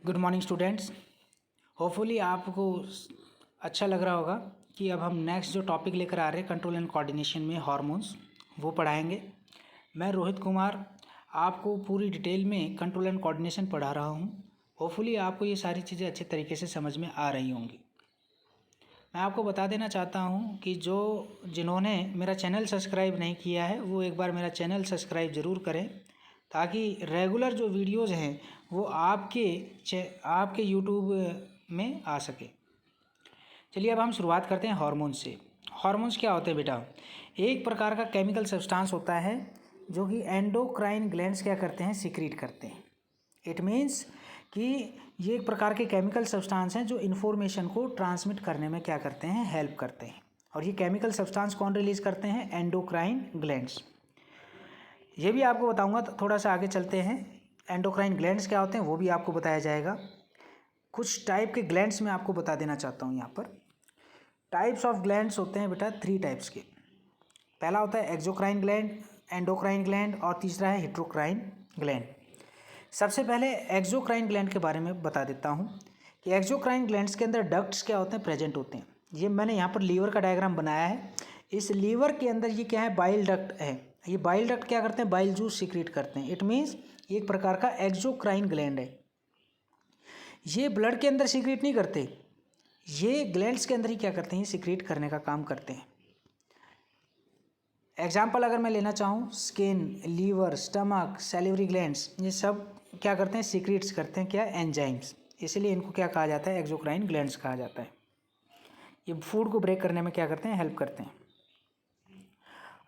Good morning students. Hopefully आपको अच्छा लग रहा होगा कि अब हम नेक्स्ट जो टॉपिक लेकर आ रहे हैं कंट्रोल एंड कोऑर्डिनेशन में हार्मोन्स वो पढ़ाएंगे। मैं रोहित कुमार आपको पूरी डिटेल में कंट्रोल एंड कोऑर्डिनेशन पढ़ा रहा हूँ। होपफुली आपको ये सारी चीज़ें अच्छे तरीके से समझ में आ रही होंगी। मैं आपको बता देना चाहता हूँ कि जिन्होंने मेरा चैनल सब्सक्राइब नहीं किया है वो एक बार मेरा चैनल सब्सक्राइब ज़रूर करें, ताकि रेगुलर जो वीडियोज़ हैं वो आपके यूट्यूब में आ सके। चलिए अब हम शुरुआत करते हैं हार्मोन्स से। हार्मोन्स क्या होते हैं बेटा? एक प्रकार का केमिकल सब्सटेंस होता है जो कि एंडोक्राइन ग्लैंड्स क्या करते हैं, सीक्रेट करते हैं। इट मीन्स कि ये एक प्रकार के केमिकल सब्सटेंस हैं जो इन्फॉर्मेशन को ट्रांसमिट करने में क्या करते हैं, हेल्प करते हैं। और ये केमिकल सब्सटेंस कौन रिलीज़ करते हैं? Endocrine glands. ये भी आपको बताऊंगा, तो थोड़ा सा आगे चलते हैं। एंडोक्राइन ग्लैंड्स क्या होते हैं वो भी आपको बताया जाएगा। कुछ टाइप के ग्लैंड्स मैं आपको बता देना चाहता हूँ यहाँ पर। टाइप्स ऑफ ग्लैंड्स होते हैं बेटा 3 टाइप्स के। पहला होता है एक्सोक्राइन ग्लैंड, एंडोक्राइन ग्लैंड, और तीसरा है हेटेरोक्राइन ग्लैंड। सबसे पहले एक्सोक्राइन ग्लैंड के बारे में बता देता हूँ कि एक्सोक्राइन ग्लैंड्स के अंदर डक्ट्स क्या होते हैं, प्रेजेंट होते हैं। ये मैंने यहाँ पर लीवर का डायग्राम बनाया है। इस लीवर के अंदर ये क्या है, बाइल डक्ट है। ये बाइल डक्ट क्या करते हैं, बाइल जूस सीक्रेट करते हैं। इट मीन्स ये एक प्रकार का एक्सोक्राइन ग्लैंड है। ये ब्लड के अंदर सीक्रेट नहीं करते, ये ग्लैंड्स के अंदर ही क्या करते हैं, सीक्रेट करने का काम करते हैं। एग्जाम्पल अगर मैं लेना चाहूँ, skin, liver, stomach, salivary glands, ये सब क्या करते हैं, सीक्रेट्स करते हैं क्या, एंजाइम्स। इसीलिए इनको क्या कहा जाता है, एक्सोक्राइन ग्लैंड्स कहा जाता है। ये फूड को ब्रेक करने में क्या करते हैं, हेल्प करते हैं।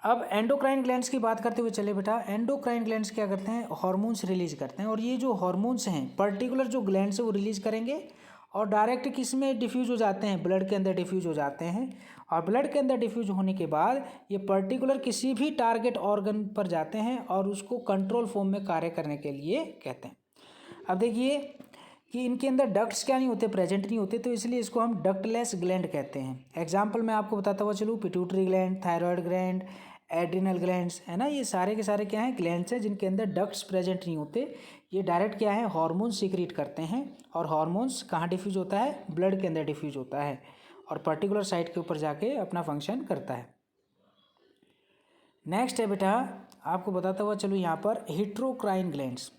अब एंडोक्राइन ग्लैंड्स की बात करते हुए चले बेटा, एंडोक्राइन ग्लैंड्स क्या करते हैं, हार्मोन्स रिलीज करते हैं। और ये जो हार्मोन्स हैं पर्टिकुलर जो ग्लैंड्स है वो रिलीज करेंगे और डायरेक्ट किस में डिफ्यूज हो जाते हैं, ब्लड के अंदर डिफ्यूज हो जाते हैं। और ब्लड के अंदर डिफ्यूज होने के बाद ये पर्टिकुलर किसी भी टारगेट ऑर्गन पर जाते हैं और उसको कंट्रोल फॉर्म में कार्य करने के लिए कहते हैं। अब देखिए कि इनके अंदर डक्ट्स क्या नहीं होते, प्रेजेंट नहीं होते, तो इसलिए इसको हम डक्टलेस ग्लैंड कहते हैं। एग्जाम्पल मैं आपको बताता हुआ चलूँ, pituitary gland, thyroid gland, adrenal glands, है ना। ये सारे के सारे क्या हैं, ग्लैंड्स हैं जिनके अंदर डक्ट्स प्रेजेंट नहीं होते। ये डायरेक्ट क्या है, हार्मोन्स सीक्रेट करते हैं। और हार्मोन्स कहाँ डिफ्यूज होता है, ब्लड के अंदर डिफ्यूज होता है और पर्टिकुलर साइट के ऊपर जाके अपना फंक्शन करता है। नेक्स्ट है बेटा, आपको बताता हुआ चलूँ यहाँ पर हेटेरोक्राइन ग्लैंड्स।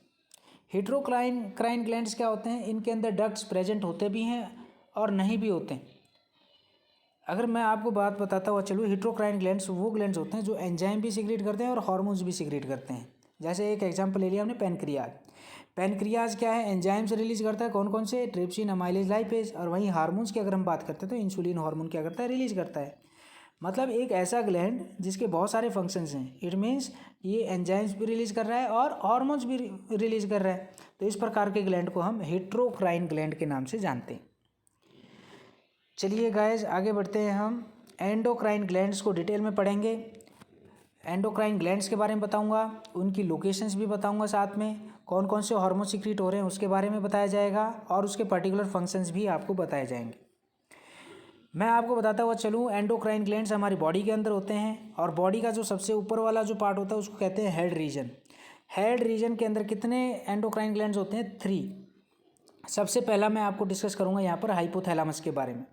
हेटेरोक्राइन ग्लैंड्स क्या होते हैं, इनके अंदर डक्ट्स प्रेजेंट होते भी हैं और नहीं भी होते हैं। अगर मैं आपको बात बताता हुआ चलूँ, हेटेरोक्राइन ग्लैंड्स वो ग्लैंड्स होते हैं जो एंजाइम भी सीक्रेट करते हैं और हार्मोन्स भी सीक्रेट करते हैं। जैसे एक एग्जांपल ले लिया हमने, पैनक्रियाज। पैनक्रियाज क्या है, एंजाइम्स रिलीज करता है, कौन कौन से, ट्रिप्सिन, अमाइलेज, लाइपेज। और वहीं हार्मोन्स की अगर हम बात करते हैं तो इंसुलिन हार्मोन क्या करता है, रिलीज करता है। मतलब एक ऐसा ग्लैंड जिसके बहुत सारे फंक्शंस हैं। इट मीन्स ये एंजाइम्स भी रिलीज कर रहा है और हार्मोन्स भी रिलीज कर रहा है। तो इस प्रकार के ग्लैंड को हम हेटेरोक्राइन ग्लैंड के नाम से जानते हैं। चलिए गाइस आगे बढ़ते हैं, हम एंडोक्राइन ग्लैंड्स को डिटेल में पढ़ेंगे। एंडोक्राइन ग्लैंड्स के बारे में बताऊंगा, उनकी लोकेशंस भी बताऊंगा, साथ में कौन कौन से हार्मोन सीक्रेट हो रहे हैं उसके बारे में बताया जाएगा और उसके पर्टिकुलर फंक्शंस भी आपको बताए जाएंगे। मैं आपको बताता हुआ चलूँ, एंडोक्राइन ग्लैंड्स हमारी बॉडी के अंदर होते हैं और बॉडी का जो सबसे ऊपर वाला जो पार्ट होता है उसको कहते हैं हेड रीजन। हेड रीजन के अंदर कितने एंडोक्राइन ग्लैंड्स होते हैं, 3। सबसे पहला मैं आपको डिस्कस करूँगा यहाँ पर हाइपोथैलेमस के बारे में।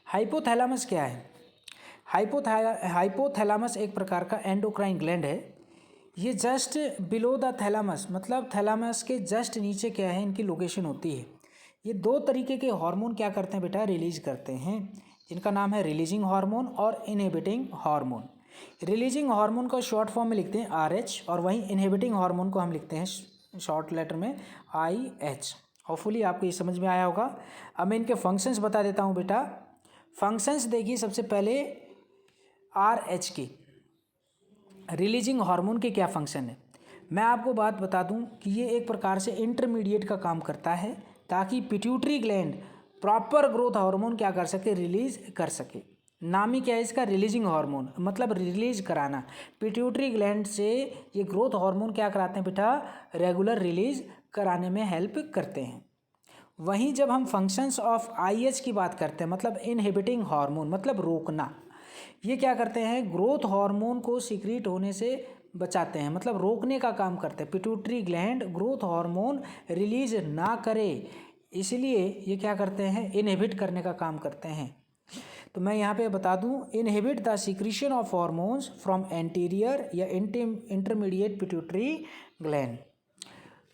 हाइपोथैलेमस क्या है? हाइपोथैलेमस एक प्रकार का एंडोक्राइन ग्लैंड है। ये जस्ट बिलो द थैलेमस, मतलब थैलेमस के जस्ट नीचे क्या है, इनकी लोकेशन होती है। ये 2 तरीके के हार्मोन क्या करते हैं बेटा, रिलीज करते हैं, जिनका नाम है रिलीजिंग हार्मोन और इनहिबिटिंग हार्मोन। रिलीजिंग हार्मोन को शॉर्ट फॉर्म में लिखते हैं RH और वहीं इनहिबिटिंग हार्मोन को हम लिखते हैं शॉर्ट लेटर में IH। होपफुली आपको ये समझ में आया होगा। अब मैं इनके फंक्शंस बता देता हूँ बेटा। फंक्शंस देखिए, सबसे पहले RH की, रिलीजिंग हार्मोन के क्या फंक्शन है। मैं आपको बात बता दूं कि ये एक प्रकार से इंटरमीडिएट का काम करता है ताकि pituitary gland proper growth hormone क्या कर सके, रिलीज कर सके। नाम ही क्या है इसका, रिलीजिंग हार्मोन, मतलब रिलीज कराना। पिट्यूटरी ग्लैंड से ये ग्रोथ हार्मोन क्या कराते हैं बेटा, रेगुलर रिलीज कराने में हेल्प करते हैं। वहीं जब हम फंक्शंस ऑफ IH की बात करते हैं, मतलब इनहिबिटिंग हार्मोन, मतलब रोकना, ये क्या करते हैं, ग्रोथ हार्मोन को सीक्रेट होने से बचाते हैं, मतलब रोकने का काम करते हैं। Pituitary gland growth hormone release ना करे, इसलिए ये क्या करते हैं, इनहिबिट करने का काम करते हैं। तो मैं यहाँ पे बता दूँ, inhibit the secretion of hormones from anterior या इंटरमीडिएट पिट्यूटरी ग्लैंड।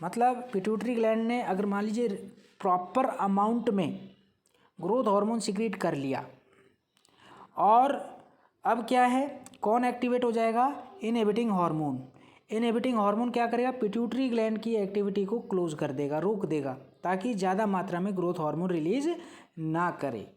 मतलब पिट्यूटरी ग्लैंड ने अगर मान लीजिए प्रॉपर अमाउंट में ग्रोथ हार्मोन सिक्रीट कर लिया, और अब क्या है, कौन एक्टिवेट हो जाएगा, इनहिबिटिंग हार्मोन। इनहिबिटिंग हार्मोन क्या करेगा, पिट्यूटरी ग्लैंड की एक्टिविटी को क्लोज कर देगा, रोक देगा, ताकि ज़्यादा मात्रा में ग्रोथ हार्मोन रिलीज ना करे।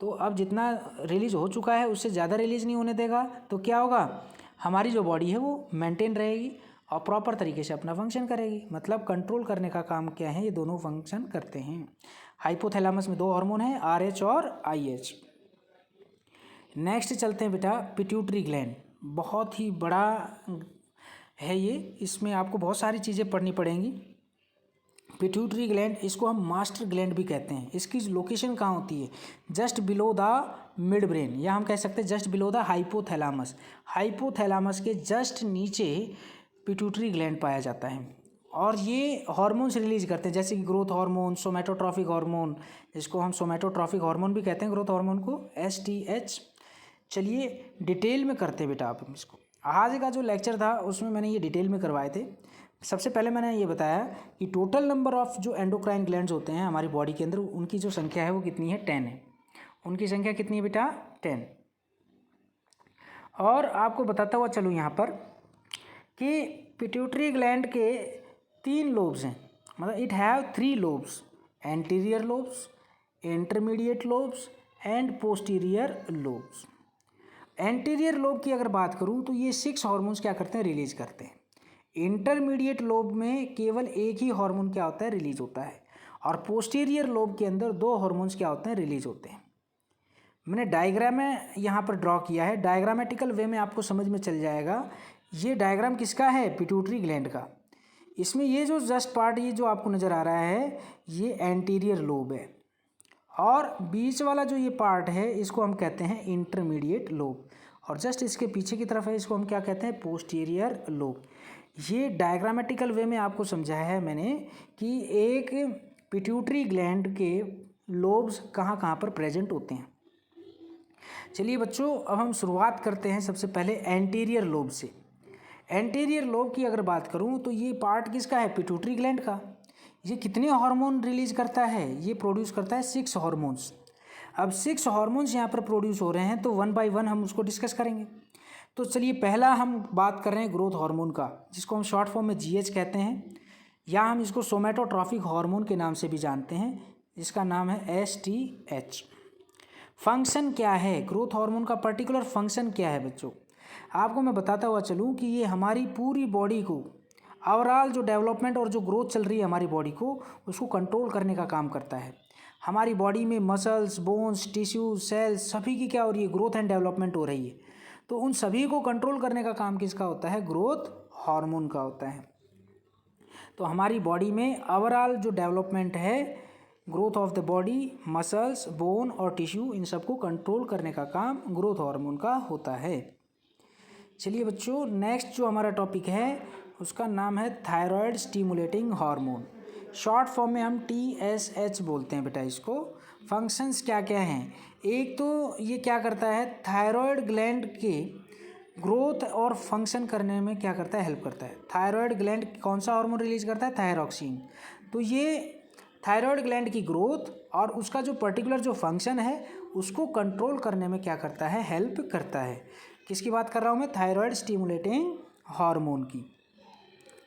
तो अब जितना रिलीज हो चुका है उससे ज़्यादा रिलीज नहीं होने देगा, तो क्या होगा, हमारी जो बॉडी है वो मेंटेन रहेगी और प्रॉपर तरीके से अपना फंक्शन करेगी। मतलब कंट्रोल करने का काम क्या है, ये दोनों फंक्शन करते हैं। हाइपोथैलेमस में 2 हार्मोन हैं, RH और IH। नेक्स्ट चलते हैं बेटा, पिट्यूटरी ग्लैंड बहुत ही बड़ा है ये, इसमें आपको बहुत सारी चीज़ें पढ़नी पड़ेंगी। पिट्यूटरी ग्लैंड, इसको हम मास्टर ग्लैंड भी कहते हैं। इसकी लोकेशन कहाँ होती है, just below the mid brain, या हम कह सकते हैं just below the hypothalamus. Hypothalamus के जस्ट नीचे पिट्यूटरी ग्लैंड पाया जाता है, और ये हार्मोन्स रिलीज करते हैं, जैसे कि ग्रोथ हार्मोन, सोमैटोट्रॉफिक हार्मोन, जिसको हम सोमैटोट्रॉफिक हार्मोन भी कहते हैं, ग्रोथ हार्मोन को STH। चलिए डिटेल में करते हैं बेटा आप इसको। आज का जो लेक्चर था उसमें मैंने ये डिटेल में करवाए थे। सबसे पहले मैंने ये बताया कि टोटल नंबर ऑफ जो एंडोक्राइन ग्लैंड्स होते हैं हमारी बॉडी के अंदर, उनकी जो संख्या है वो कितनी है, 10 है। उनकी संख्या कितनी है बेटा, 10। और आपको बताता हुआ चलूँ यहाँ पर कि पिट्यूटरी ग्लैंड के 3 लोब्स हैं, मतलब it have 3 lobes, anterior lobes, intermediate lobes and posterior lobes. Anterior lobe की अगर बात करूँ तो ये 6 हार्मोन्स क्या करते हैं, रिलीज करते हैं। इंटरमीडिएट लोब में केवल एक ही हार्मोन क्या होता है, रिलीज होता है, और पोस्टीरियर लोब के अंदर 2 हार्मोन्स क्या होते हैं, रिलीज होते हैं। मैंने डायग्राम में यहाँ पर ड्रॉ किया है, डायग्रामेटिकल वे में आपको समझ में चल जाएगा। ये डायग्राम किसका है, पिट्यूटरी ग्लैंड का। इसमें ये जो जस्ट पार्ट ये जो आपको नज़र आ रहा है, ये एंटीरियर लोब है, और बीच वाला जो ये पार्ट है इसको हम कहते हैं इंटरमीडिएट लोब, और जस्ट इसके पीछे की तरफ है, इसको हम क्या कहते हैं, पोस्टीरियर लोब। ये डायग्रामेटिकल वे में आपको समझाया है मैंने कि एक पिट्यूटरी ग्लैंड के लोब्स कहाँ कहाँ पर प्रेजेंट होते हैं। चलिए बच्चों, अब हम शुरुआत करते हैं सबसे पहले एंटीरियर लोब से। एंटीरियर लोब की अगर बात करूँ तो ये पार्ट किसका है, पिट्यूटरी ग्लैंड का। ये कितने हार्मोन रिलीज करता है, ये प्रोड्यूस करता है 6 हार्मोन्स। अब 6 हार्मोन्स यहाँ पर प्रोड्यूस हो रहे हैं, तो 1 बाय 1 हम उसको डिस्कस करेंगे। तो चलिए पहला हम बात कर रहे हैं ग्रोथ हार्मोन का, जिसको हम शॉर्ट फॉर्म में GH कहते हैं, या हम इसको सोमैटोट्रॉफिक हार्मोन के नाम से भी जानते हैं, जिसका नाम है STH। फंक्शन क्या है, ग्रोथ हार्मोन का पर्टिकुलर फंक्शन क्या है बच्चों, आपको मैं बताता हुआ चलूँ कि ये हमारी पूरी बॉडी को, ओवरऑल जो डेवलपमेंट और जो ग्रोथ चल रही है हमारी बॉडी को, उसको कंट्रोल करने का काम करता है। हमारी बॉडी में मसल्स, बोन्स, टिश्यूज, सेल्स सभी की क्या हो रही है, ग्रोथ एंड डेवलपमेंट हो रही है। तो उन सभी को कंट्रोल करने का काम किसका होता है, ग्रोथ हार्मोन का होता है। तो हमारी बॉडी में ओवरऑल जो डेवलपमेंट है, growth of the body, muscles, bone और टिश्यू, इन सबको कंट्रोल करने का काम ग्रोथ हार्मोन का होता है। चलिए बच्चों, नेक्स्ट जो हमारा टॉपिक है उसका नाम है thyroid stimulating hormone. Short form में हम TSH बोलते हैं बेटा इसको। फंक्शंस क्या क्या हैं, एक तो ये क्या करता है, थायराइड ग्लैंड के ग्रोथ और फंक्शन करने में क्या करता है, हेल्प करता है। थायराइड ग्लैंड कौन सा हार्मोन रिलीज करता है, थायरॉक्सिन। तो ये थायराइड ग्लैंड की ग्रोथ और उसका जो पर्टिकुलर जो फंक्शन है उसको कंट्रोल करने में क्या करता है, हेल्प करता है। किसकी बात कर रहा हूँ मैं, थायराइड स्टिमुलेटिंग हार्मोन की।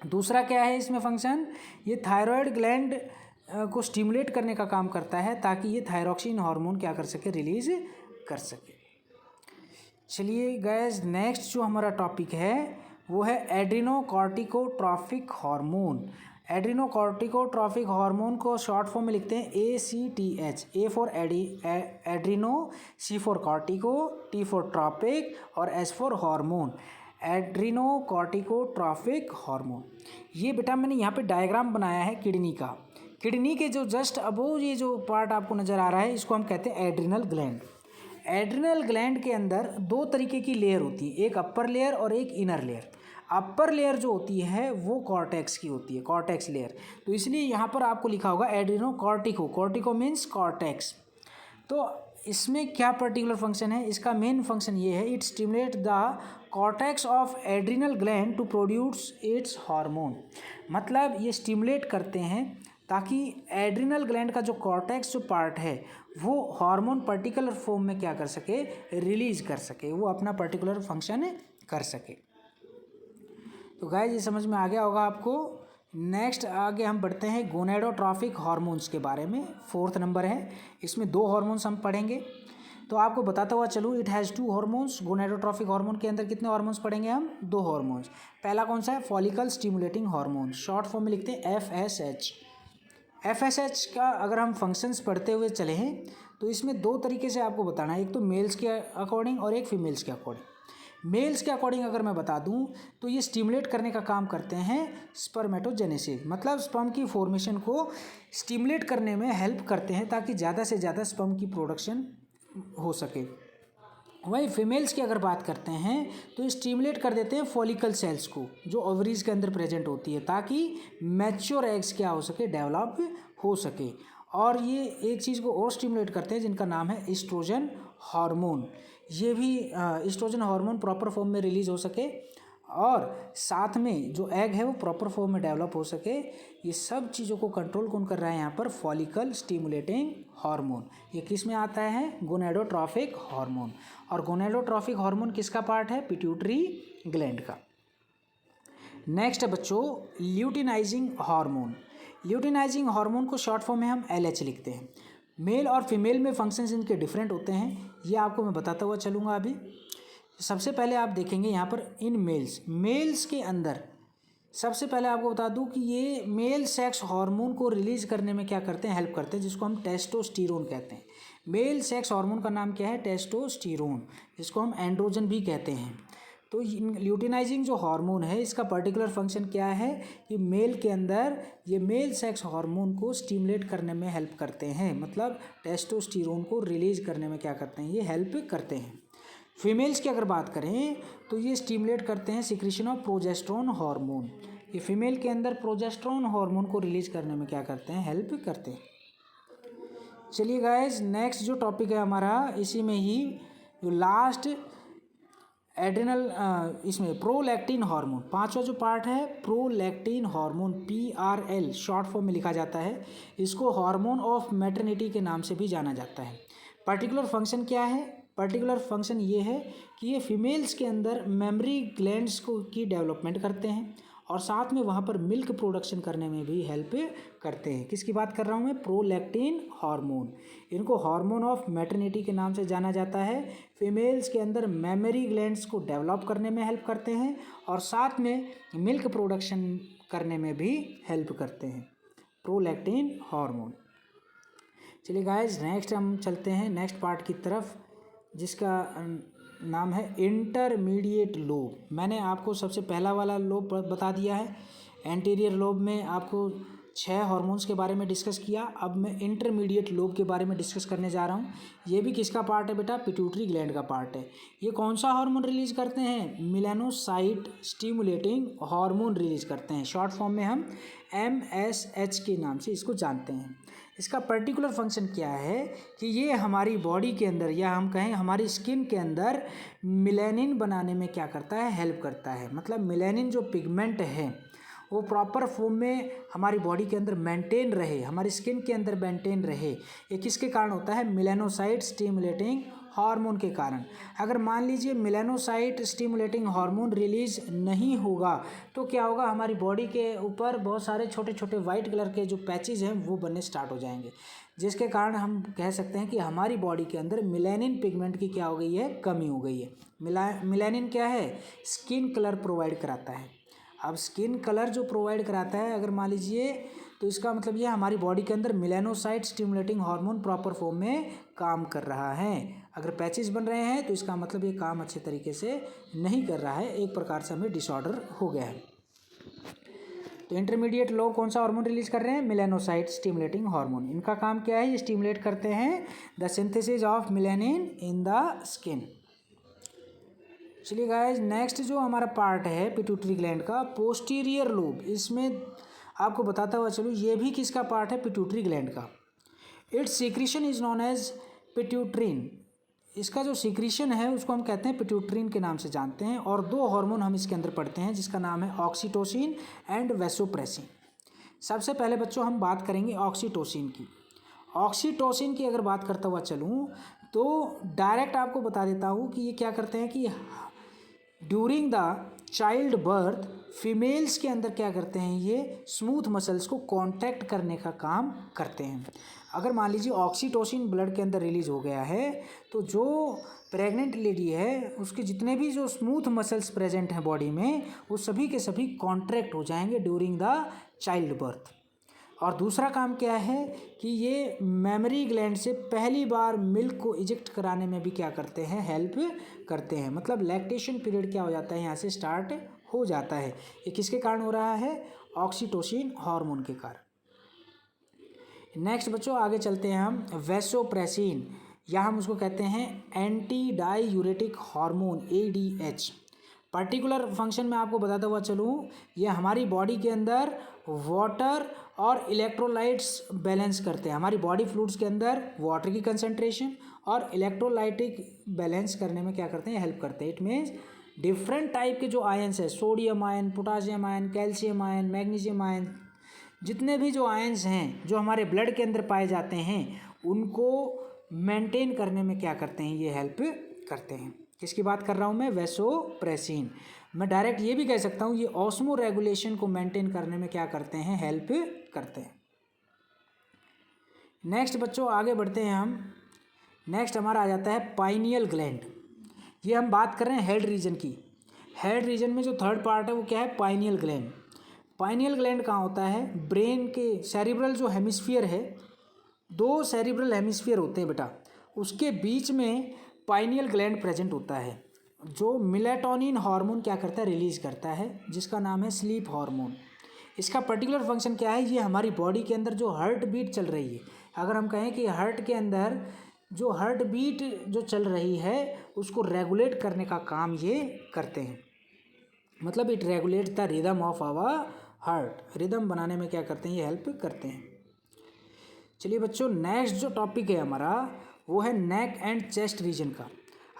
दूसरा क्या है इसमें फंक्शन, ये थायराइड ग्लैंड को स्टिमुलेट करने का काम करता है, ताकि ये थायरॉक्सिन हार्मोन क्या कर सके, रिलीज कर सके। चलिए गाइस, नेक्स्ट जो हमारा टॉपिक है वो है एड्रिनोकॉर्टिकोट्रॉफिक हार्मोन। एड्रिनोकॉर्टिकोट्रॉफिक हार्मोन को शॉर्ट फॉर्म में लिखते हैं ACTH। A for adreno, C for cortico, T for tropic और S for hormone. Adrenocorticotrophic hormone, ये बेटा मैंने यहाँ पे डायग्राम बनाया है किडनी का। किडनी के जो जस्ट अबोव ये जो पार्ट आपको नज़र आ रहा है, इसको हम कहते हैं एड्रिनल ग्लैंड। एड्रिनल ग्लैंड के अंदर 2 तरीके की लेयर होती है, एक अपर लेयर और एक इनर लेयर। अपर लेयर जो होती है वो कॉर्टेक्स की होती है, कॉर्टेक्स लेयर। तो इसलिए यहाँ पर आपको लिखा होगा एड्रिनो कॉर्टिको, कॉर्टिको मीन्स कॉर्टेक्स। तो इसमें क्या पर्टिकुलर फंक्शन है, इसका मेन फंक्शन ये है, it stimulate the cortex of adrenal gland to produce its hormone. मतलब ये स्टिमुलेट करते हैं ताकि एड्रिनल ग्लैंड का जो कॉर्टेक्स जो पार्ट है वो हार्मोन पर्टिकुलर फॉर्म में क्या कर सके, रिलीज कर सके, वो अपना पर्टिकुलर फंक्शन कर सके। तो गाइस ये समझ में आ गया होगा आपको। नेक्स्ट आगे हम बढ़ते हैं गोनेडोट्रॉफिक हार्मोन्स के बारे में, 4th नंबर है। इसमें 2 हार्मोन्स हम पढ़ेंगे। तो आपको बताता हुआ चलूँ, इट हैज़ 2 हार्मोन्स। गोनेडोट्रॉफिक हार्मोन के अंदर कितने हार्मोन्स पढ़ेंगे हम, 2 हार्मोन्स। पहला कौन सा है, follicle stimulating hormone, short form में लिखते हैं FSH। FSH का अगर हम फंक्शंस पढ़ते हुए चले हैं तो इसमें 2 तरीके से आपको बताना है, एक तो मेल्स के अकॉर्डिंग और एक फीमेल्स के अकॉर्डिंग। मेल्स के अकॉर्डिंग अगर मैं बता दूं तो ये स्टिमुलेट करने का काम करते हैं स्पर्मेटोजेनेसिस, मतलब स्पर्म की फॉर्मेशन को स्टिमुलेट करने में हेल्प करते हैं ताकि ज़्यादा से ज़्यादा स्पर्म की प्रोडक्शन हो सके। वहीं फीमेल्स की अगर बात करते हैं तो स्टिमुलेट कर देते हैं फॉलिकल सेल्स को जो ओवरीज के अंदर प्रेजेंट होती है, ताकि मैच्योर एग्स क्या हो सके, डेवलप हो सके। और ये एक चीज़ को और स्टिमुलेट करते हैं जिनका नाम है एस्ट्रोजन हार्मोन। ये भी एस्ट्रोजन हार्मोन प्रॉपर फॉर्म में रिलीज हो सके और साथ में जो एग है वो प्रॉपर फॉर्म में डेवलप हो सके। ये सब चीज़ों को कंट्रोल कौन कर रहा है यहाँ पर, फॉलिकल स्टिमुलेटिंग हार्मोन। ये किस में आता है, गोनेडोट्रॉफिक हार्मोन। और गोनेडोट्रॉफिक हार्मोन किसका पार्ट है, पिट्यूटरी ग्लैंड का। नेक्स्ट है बच्चों ल्यूटिनाइजिंग हार्मोन। ल्यूटिनाइजिंग हार्मोन को शॉर्ट फॉर्म में हम LH लिखते हैं। मेल और फीमेल में फंक्शंस इनके डिफरेंट होते हैं, ये आपको मैं बताता हुआ चलूँगा अभी। सबसे पहले आप देखेंगे यहाँ पर इन मेल्स के अंदर सबसे पहले आपको बता दूं कि ये मेल सेक्स हार्मोन को रिलीज करने में क्या करते हैं, हेल्प करते हैं, जिसको हम टेस्टोस्टेरोन कहते हैं। मेल सेक्स हार्मोन का नाम क्या है, टेस्टोस्टेरोन, जिसको हम एंड्रोजन भी कहते हैं। तो ल्यूटिनाइजिंग जो हार्मोन है इसका पर्टिकुलर फंक्शन क्या है कि मेल के अंदर ये मेल सेक्स हार्मोन को स्टिमुलेट करने में हेल्प करते हैं, मतलब टेस्टोस्टेरोन को रिलीज करने में क्या करते हैं, ये हेल्प करते हैं। फीमेल्स की अगर बात करें तो ये स्टिमुलेट करते हैं सिक्रीशन ऑफ प्रोजेस्टेरोन हार्मोन। ये फीमेल के अंदर प्रोजेस्टेरोन हार्मोन को रिलीज करने में क्या करते हैं, हेल्प करते हैं। चलिए गाइस नेक्स्ट जो टॉपिक है हमारा, इसी में ही जो लास्ट एड्रिनल इसमें प्रोलैक्टिन हार्मोन, 5वां जो पार्ट है prolactin hormone, PRL short form में लिखा जाता है। इसको हार्मोन ऑफ मैटरनिटी के नाम से भी जाना जाता है। पर्टिकुलर फंक्शन क्या है, पर्टिकुलर फंक्शन ये है कि ये फीमेल्स के अंदर मेमरी ग्लैंड्स को की डेवलपमेंट करते हैं और साथ में वहाँ पर मिल्क प्रोडक्शन करने में भी हेल्प करते हैं। किसकी बात कर रहा हूँ मैं, प्रोलैक्टिन हार्मोन। इनको हार्मोन ऑफ मैटरनिटी के नाम से जाना जाता है। फीमेल्स के अंदर मेमरी ग्लैंड्स को डेवलप करने में हेल्प करते हैं और साथ में मिल्क प्रोडक्शन करने में भी हेल्प करते हैं, प्रोलैक्टिन हार्मोन। चलिए गाइस नेक्स्ट हम चलते हैं नेक्स्ट पार्ट की तरफ, जिसका नाम है इंटरमीडिएट लोब। मैंने आपको सबसे पहला वाला लोब बता दिया है, एंटीरियर लोब में आपको 6 हार्मोन्स के बारे में डिस्कस किया। अब मैं इंटरमीडिएट लोब के बारे में डिस्कस करने जा रहा हूँ। ये भी किसका पार्ट है बेटा, पिट्यूटरी ग्लैंड का पार्ट है। ये कौन सा हार्मोन रिलीज करते हैं, मेलानोसाइट स्टिमुलेटिंग हार्मोन रिलीज करते हैं। शॉर्ट फॉर्म में हम MSH के नाम से इसको जानते हैं। इसका पर्टिकुलर फंक्शन क्या है कि ये हमारी बॉडी के अंदर या हम कहें हमारी स्किन के अंदर मेलानिन बनाने में क्या करता है, हेल्प करता है। मतलब मेलानिन जो पिगमेंट है वो प्रॉपर फॉर्म में हमारी बॉडी के अंदर मेंटेन रहे, हमारी स्किन के अंदर मेंटेन रहे। ये किसके कारण होता है, मेलानोसाइट स्टिमुलेटिंग हार्मोन के कारण। अगर मान लीजिए मेलानोसाइट स्टिमुलेटिंग हार्मोन रिलीज नहीं होगा तो क्या होगा, हमारी बॉडी के ऊपर बहुत सारे छोटे छोटे वाइट कलर के जो पैचेज हैं वो बनने स्टार्ट हो जाएंगे, जिसके कारण हम कह सकते हैं कि हमारी बॉडी के अंदर मेलानिन पिगमेंट की क्या हो गई है, कमी हो गई है। मेलानिन क्या है, स्किन कलर प्रोवाइड कराता है। अब स्किन कलर जो प्रोवाइड कराता है अगर मान लीजिए, तो इसका मतलब ये हमारी बॉडी के अंदर melanocyte stimulating hormone proper form में काम कर रहा है। अगर पैचेस बन रहे हैं तो इसका मतलब ये काम अच्छे तरीके से नहीं कर रहा है, एक प्रकार से हमें डिसऑर्डर हो गया है। तो इंटरमीडिएट लोब कौन सा हार्मोन रिलीज कर रहे हैं, मेलानोसाइट स्टिमुलेटिंग हार्मोन। इनका काम क्या है, ये स्टिमुलेट करते हैं the synthesis of melanin in the skin. चलिए गाइस, नेक्स्ट जो हमारा पार्ट है पिट्यूटरी ग्लैंड का, पोस्टीरियर लोब, इसमें आपको बताता हुआ चलूँ ये भी किसका पार्ट है, पिट्यूटरी ग्लैंड का। Its secretion is known as pituitrin. इसका जो सीक्रेशन है उसको हम कहते हैं पिट्यूट्रिन के नाम से जानते हैं। और दो हार्मोन हम इसके अंदर पढ़ते हैं जिसका नाम है ऑक्सीटोसिन एंड वैसोप्रेसिन। सबसे पहले बच्चों हम बात करेंगे ऑक्सीटोसिन की। ऑक्सीटोसिन की अगर बात करता हुआ चलूँ तो डायरेक्ट आपको बता देता हूँ कि ये क्या करते हैं कि during the child birth females के अंदर क्या करते हैं, ये स्मूथ मसल्स को कॉन्टैक्ट करने का काम करते हैं। अगर मान लीजिए ऑक्सीटोसिन ब्लड के अंदर रिलीज हो गया है तो जो प्रेग्नेंट लेडी है उसके जितने भी जो स्मूथ मसल्स प्रेजेंट हैं बॉडी में वो सभी के सभी कॉन्ट्रैक्ट हो जाएंगे ड्यूरिंग द चाइल्ड बर्थ। और दूसरा काम क्या है कि ये मेमरी ग्लैंड से पहली बार मिल्क को इजेक्ट कराने में भी क्या करते हैं, हेल्प करते हैं। मतलब लैक्टेशन पीरियड क्या हो जाता है, यहाँ से स्टार्ट हो जाता है। ये किसके कारण हो रहा है, ऑक्सीटोसिन हार्मोन के कारण। नेक्स्ट बच्चों आगे चलते हैं हम, वैसोप्रेसिन, या हम उसको कहते हैं anti diuretic hormone ADH। Particular function में आपको बताता हुआ चलूँ, ये हमारी बॉडी के अंदर वाटर और इलेक्ट्रोलाइट्स बैलेंस करते हैं। हमारी बॉडी फ्लूइड्स के अंदर वाटर की कंसंट्रेशन और इलेक्ट्रोलाइटिक बैलेंस करने में क्या करते हैं, हेल्प करते हैं। इट मीन्स डिफरेंट टाइप के जो आयंस है, sodium ion, potassium ion, calcium ion, magnesium ion, जितने भी जो आयंस हैं जो हमारे ब्लड के अंदर पाए जाते हैं उनको मेंटेन करने में क्या करते हैं, ये हेल्प करते हैं। किसकी बात कर रहा हूँ मैं, वैसोप्रेसिन। मैं डायरेक्ट ये भी कह सकता हूँ ये ऑस्मो रेगुलेशन को मेंटेन करने में क्या करते हैं, हेल्प करते हैं। नेक्स्ट बच्चों आगे बढ़ते हैं हम। नेक्स्ट हमारा आ जाता है पाइनियल ग्लैंड। ये हम बात कर रहे हैं हेड रीजन की। हेड रीजन में जो थर्ड पार्ट है वो क्या है, पाइनियल ग्लैंड। पाइनियल ग्लैंड कहाँ होता है, ब्रेन के सेरिब्रल जो हेमिस्फीयर है, दो सेरिब्रल हेमिस्फीयर होते हैं बेटा, उसके बीच में पाइनियल ग्लैंड प्रेजेंट होता है जो मेलाटोनिन हार्मोन क्या करता है, रिलीज करता है, जिसका नाम है स्लीप हार्मोन। इसका पर्टिकुलर फंक्शन क्या है, ये हमारी बॉडी के अंदर जो हार्ट बीट चल रही है, अगर हम कहें कि हार्ट के अंदर जो हार्ट बीट जो चल रही है उसको रेगुलेट करने का काम ये करते हैं। मतलब it regulate the rhythm of our heart, rhythm बनाने में क्या करते हैं, ये हेल्प करते हैं। चलिए बच्चों नेक्स्ट जो टॉपिक है हमारा वो है नेक एंड चेस्ट रीजन का।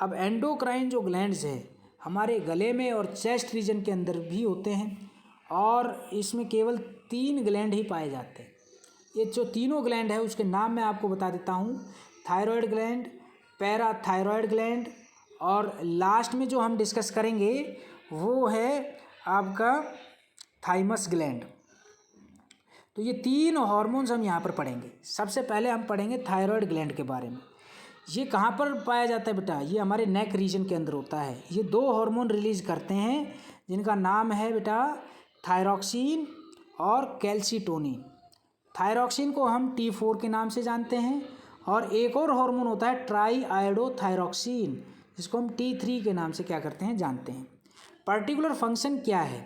अब एंडोक्राइन जो ग्लैंड्स है हमारे गले में और चेस्ट रीजन के अंदर भी होते हैं और इसमें केवल 3 ग्लैंड ही पाए जाते हैं। ये जो तीनों ग्लैंड है उसके नाम मैं आपको बता देता हूँ, थायराइड ग्लैंड, पैराथायराइड ग्लैंड, और लास्ट में जो हम डिस्कस करेंगे वो है आपका थाइमस ग्लैंड। तो ये 3 हार्मोन्स हम यहाँ पर पढ़ेंगे। सबसे पहले हम पढ़ेंगे थायराइड ग्लैंड के बारे में। ये कहाँ पर पाया जाता है बेटा, ये हमारे नेक रीजन के अंदर होता है। ये 2 हार्मोन रिलीज करते हैं जिनका नाम है बेटा थायरॉक्सिन और कैल्सीटोनिन। थायरॉक्सिन को हम T4 के नाम से जानते हैं और एक और हार्मोन होता है ट्राई आयोडोथायरॉक्सिन, जिसको हम T3 के नाम से क्या करते हैं, जानते हैं। पर्टिकुलर फंक्शन क्या है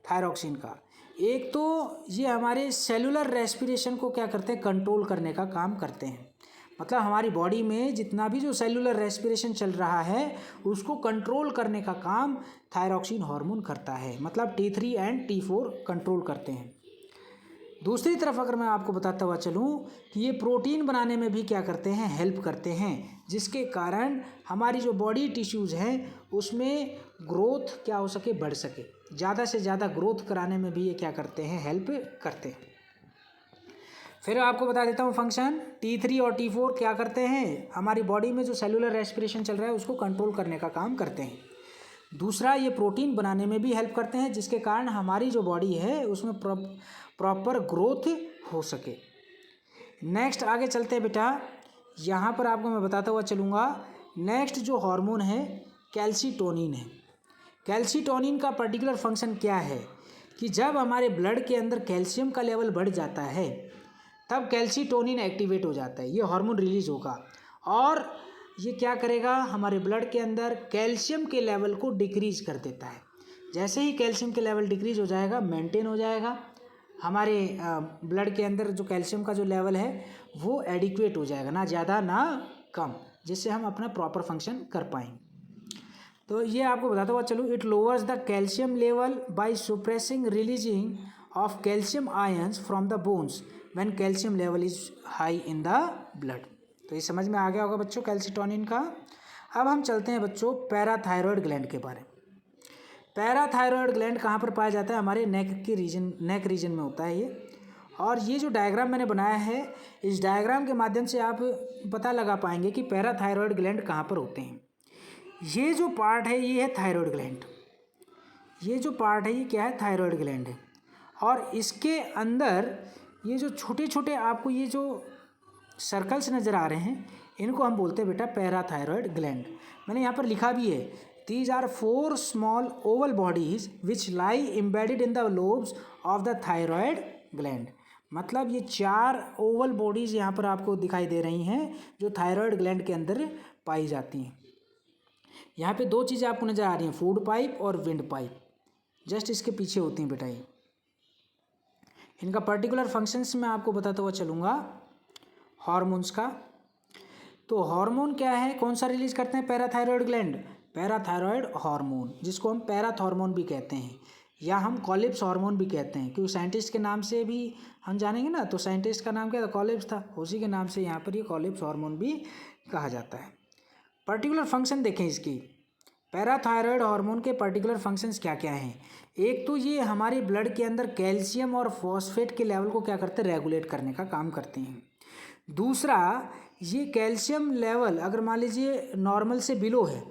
थायरॉक्सिन का, एक तो ये हमारे सेलुलर रेस्पिरेशन को क्या करते हैं, कंट्रोल करने का काम करते हैं। मतलब हमारी बॉडी में जितना भी जो सेलुलर रेस्पिरेशन चल रहा है उसको कंट्रोल करने का काम थायरॉक्सिन हार्मोन करता है। मतलब T3 एंड T4 कंट्रोल करते हैं। दूसरी तरफ अगर मैं आपको बताता हुआ चलूँ कि ये प्रोटीन बनाने में भी क्या करते हैं, हेल्प करते हैं, जिसके कारण हमारी जो बॉडी टिश्यूज़ हैं उसमें ग्रोथ क्या हो सके, बढ़ सके, ज़्यादा से ज़्यादा ग्रोथ कराने में भी ये क्या करते हैं, हेल्प करते हैं। फिर आपको बता देता हूँ फंक्शन, T3 और T4 क्या करते हैं, हमारी बॉडी में जो सेलुलर रेस्पिरेशन चल रहा है उसको कंट्रोल करने का काम करते हैं। दूसरा ये प्रोटीन बनाने में भी हेल्प करते हैं जिसके कारण हमारी जो बॉडी है उसमें प्रॉपर ग्रोथ हो सके। नेक्स्ट आगे चलते हैं बेटा, यहाँ पर आपको मैं बताता हुआ चलूँगा। नेक्स्ट जो हार्मोन है कैल्सीटोनिन है। कैल्सीटोनिन का पर्टिकुलर फंक्शन क्या है कि जब हमारे ब्लड के अंदर कैल्शियम का लेवल बढ़ जाता है तब कैल्सीटोनिन एक्टिवेट हो जाता है, ये हार्मोन रिलीज होगा और ये क्या करेगा, हमारे ब्लड के अंदर कैल्शियम के लेवल को डिक्रीज कर देता है। जैसे ही कैल्शियम के लेवल डिक्रीज हो जाएगा, मेंटेन हो जाएगा, हमारे ब्लड के अंदर जो कैल्शियम का जो लेवल है वो एडिक्वेट हो जाएगा, ना ज़्यादा ना कम, जिससे हम अपना प्रॉपर फंक्शन कर पाएंगे। तो ये आपको बताता हुआ चलूँ, it lowers the calcium level by suppressing releasing of calcium ions from the bones when calcium level is high in the blood. तो ये समझ में आ गया होगा बच्चों कैल्सिटोनिन का। अब हम चलते हैं बच्चों पैराथायरॉयड ग्लैंड के बारे में। पैराथायरॉयड ग्लैंड कहाँ पर पाया जाता है? हमारे नेक रीजन में होता है ये। और ये जो डायग्राम मैंने बनाया है, इस डायग्राम के माध्यम से आप पता लगा पाएंगे कि पैराथायरॉयड ग्लैंड कहाँ पर होते हैं। ये जो पार्ट है ये है थायरॉयड ग्लैंड। ये जो पार्ट है ये क्या है? थायरॉयड ग्लैंड है। और इसके अंदर ये जो छोटे छोटे आपको ये जो सर्कल्स नज़र आ रहे हैं, इनको हम बोलते हैं बेटा पैराथायरॉयड ग्लैंड। मैंने यहाँ पर लिखा भी है, these are 4 small oval bodies which lie embedded in the lobes of the thyroid gland. मतलब ये 4 ओवल बॉडीज़ यहाँ पर आपको दिखाई दे रही हैं जो थायरॉयड ग्लैंड के अंदर पाई जाती हैं। यहाँ पे 2 चीज़ें आपको नज़र आ रही हैं, फूड पाइप और विंड पाइप, जस्ट इसके पीछे होती हैं बेटा ये। इनका पर्टिकुलर फंक्शंस मैं आपको बताता हुआ चलूँगा हार्मोन्स का। तो हार्मोन क्या है, कौन सा रिलीज करते हैं पैराथायरॉयड ग्लैंड? पैराथायरॉयड हार्मोन, जिसको हम पैराथॉर्मोन भी कहते हैं या हम कॉलिप्स हार्मोन भी कहते हैं, क्योंकि साइंटिस्ट के नाम से भी हम जानेंगे ना। तो साइंटिस्ट का नाम क्या था? कॉलिप्स था, उसी के नाम से यहाँ पर ये कॉलिप्स हार्मोन भी कहा जाता है। पर्टिकुलर फंक्शन देखें इसकी, पैराथायरॉयड हार्मोन के पर्टिकुलर फंक्शंस क्या क्या हैं। एक तो ये हमारे ब्लड के अंदर कैल्शियम और फॉस्फेट के लेवल को क्या करते हैं? रेगुलेट करने का काम करते हैं। दूसरा, ये कैल्शियम लेवल अगर मान लीजिए नॉर्मल से बिलो है,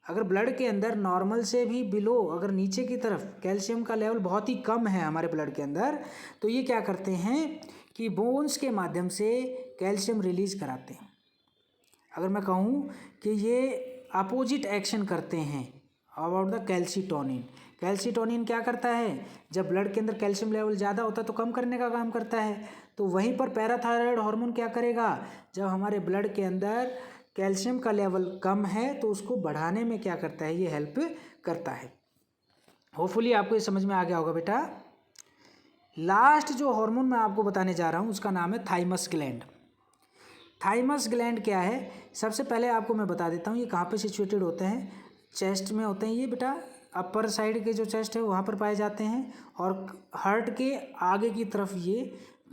अगर ब्लड के अंदर नॉर्मल से भी बिलो, अगर नीचे की तरफ कैल्शियम का लेवल बहुत ही कम है हमारे ब्लड के अंदर, तो ये क्या करते हैं कि बोन्स के माध्यम से कैल्शियम रिलीज कराते हैं। अगर मैं कहूँ कि ये अपोजिट एक्शन करते हैं अबाउट द कैल्सिटोनिन। कैल्सिटोनिन क्या करता है? जब ब्लड के अंदर कैल्शियम लेवल ज़्यादा होता है तो कम करने का काम करता है। तो वहीं पर पैराथायरॉयड हार्मोन क्या करेगा? जब हमारे ब्लड के अंदर कैल्शियम का लेवल कम है तो उसको बढ़ाने में क्या करता है? ये हेल्प करता है। होपफुली आपको ये समझ में आ गया होगा बेटा। लास्ट जो हार्मोन मैं आपको बताने जा रहा हूँ उसका नाम है थाइमस ग्लैंड। थाइमस ग्लैंड क्या है? सबसे पहले आपको मैं बता देता हूँ ये कहाँ पे सिचुएटेड होते हैं। चेस्ट में होते हैं ये बेटा, अपर साइड के जो चेस्ट है वहाँ पर पाए जाते हैं, और हार्ट के आगे की तरफ ये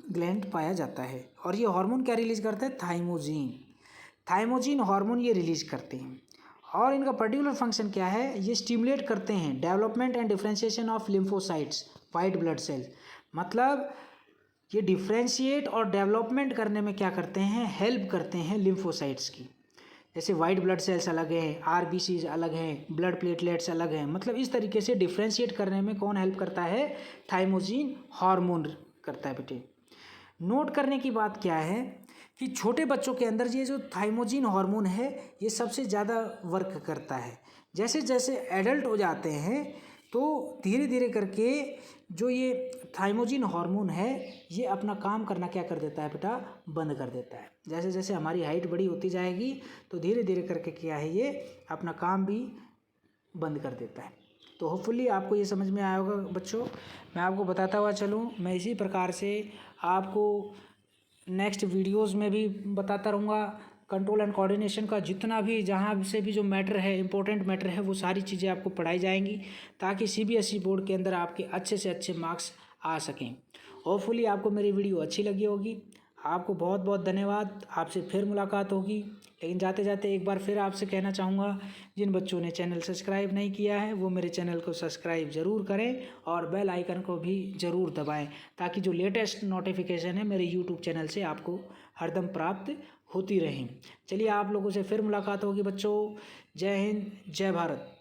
ग्लैंड पाया जाता है। और ये हार्मोन क्या रिलीज करते हैं? थाइमोजीन। थाइमोजीन हार्मोन ये रिलीज करते हैं। और इनका पर्टिकुलर फंक्शन क्या है? ये स्टिमुलेट करते हैं development and differentiation of lymphocytes, white blood cell. मतलब ये डिफ्रेंशिएट और डेवलपमेंट करने में क्या करते हैं? हेल्प करते हैं लिम्फोसाइट्स की। जैसे वाइट ब्लड सेल्स अलग हैं, आरबीसीज अलग हैं, ब्लड प्लेटलेट्स अलग हैं। मतलब इस तरीके से डिफ्रेंशिएट करने में कौन हेल्प करता है? थाइमोजीन हार्मोन करता है बेटे। नोट करने की बात क्या है कि छोटे बच्चों के अंदर ये जो थाइमोजीन हार्मोन है ये सबसे ज़्यादा वर्क करता है। जैसे जैसे एडल्ट हो जाते हैं तो धीरे धीरे करके जो ये थाइमोजीन हार्मोन है ये अपना काम करना क्या कर देता है बेटा? बंद कर देता है। जैसे जैसे हमारी हाइट बड़ी होती जाएगी तो धीरे धीरे करके क्या है ये अपना काम भी बंद कर देता है। तो होपफुली आपको ये समझ में आया होगा बच्चों। मैं आपको बताता हुआ चलूँ, मैं इसी प्रकार से आपको नेक्स्ट वीडियोस में भी बताता रहूँगा। कंट्रोल एंड कोऑर्डिनेशन का जितना भी जहाँ से भी जो मैटर है, इंपॉर्टेंट मैटर है, वो सारी चीज़ें आपको पढ़ाई जाएंगी ताकि सीबीएसई बोर्ड के अंदर आपके अच्छे से अच्छे मार्क्स आ सकें। होपफुली आपको मेरी वीडियो अच्छी लगी होगी। आपको बहुत बहुत धन्यवाद। आपसे फिर मुलाकात होगी। लेकिन जाते जाते एक बार फिर आपसे कहना चाहूँगा, जिन बच्चों ने चैनल सब्सक्राइब नहीं किया है वो मेरे चैनल को सब्सक्राइब ज़रूर करें और बेल आइकन को भी ज़रूर दबाएं ताकि जो लेटेस्ट नोटिफिकेशन है मेरे यूट्यूब चैनल से आपको हरदम प्राप्त होती रहें। चलिए आप लोगों से फिर मुलाकात होगी बच्चों। जय हिंद, जय भारत।